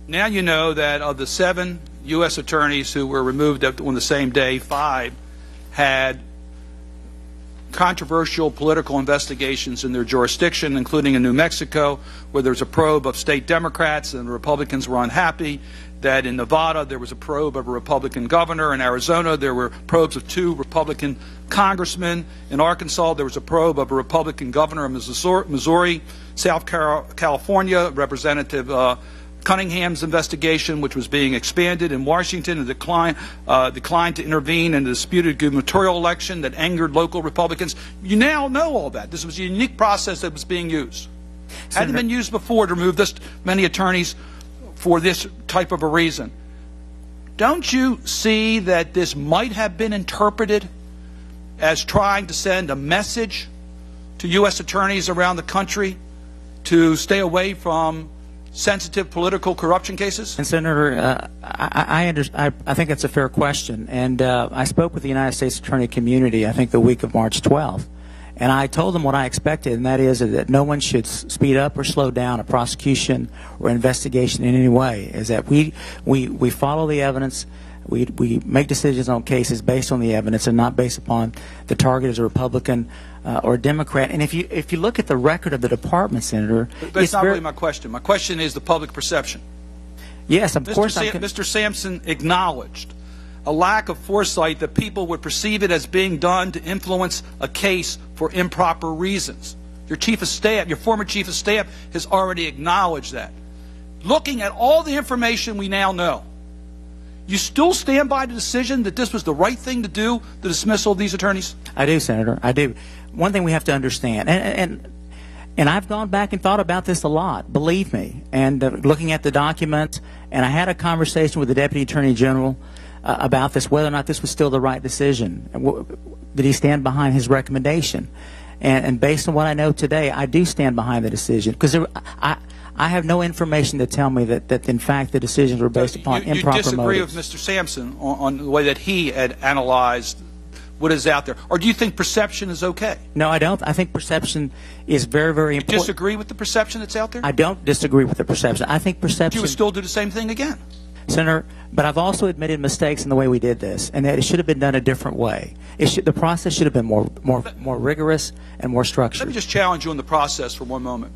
Now you know that of the 7 U.S. attorneys who were removed on the same day, 5 had controversial political investigations in their jurisdiction, including in New Mexico, where there was a probe of state Democrats and the Republicans were unhappy. That in Nevada there was a probe of a Republican governor. In Arizona there were probes of 2 Republican congressmen. In Arkansas there was a probe of a Republican governor of Missouri. South California, Representative Cunningham's investigation, which was being expanded. In Washington, a declined to intervene in the disputed gubernatorial election that angered local Republicans. You now know all that. This was a unique process that was being used. Hadn't been used before to remove this many attorneys for this type of a reason. Don't you see that this might have been interpreted as trying to send a message to U.S. attorneys around the country to stay away from sensitive political corruption cases? And Senator, I think that's a fair question. And I spoke with the United States attorney community, I think the week of March 12th. And I told them what I expected, and that is that no one should speed up or slow down a prosecution or investigation in any way. Is that we follow the evidence, we make decisions on cases based on the evidence and not based upon the target as a Republican or a Democrat. And if you look at the record of the department, Senator, but it's not really my question. My question is the public perception. Yes, of course. Mr. Sampson acknowledged a lack of foresight that people would perceive it as being done to influence a case for improper reasons. Your chief of staff, your former chief of staff, has already acknowledged that. Looking at all the information we now know, you still stand by the decision that this was the right thing to do, the dismissal of these attorneys? I do, Senator. I do. One thing we have to understand, and I've gone back and thought about this a lot, believe me, and looking at the documents, and I had a conversation with the Deputy Attorney General about this, whether or not this was still the right decision. Did he stand behind his recommendation? And based on what I know today, I do stand behind the decision, because I have no information to tell me that in fact the decisions were based upon improper motives. You disagree with Mr. Sampson on the way that he had analyzed what is out there, or do you think perception is okay? No, I don't. I think perception is very, very important. You disagree with the perception that's out there? I don't disagree with the perception. I think perception... You would still do the same thing again? Senator, but I've also admitted mistakes in the way we did this, and that it should have been done a different way. The process should have been more rigorous and more structured. Let me just challenge you on the process for one moment.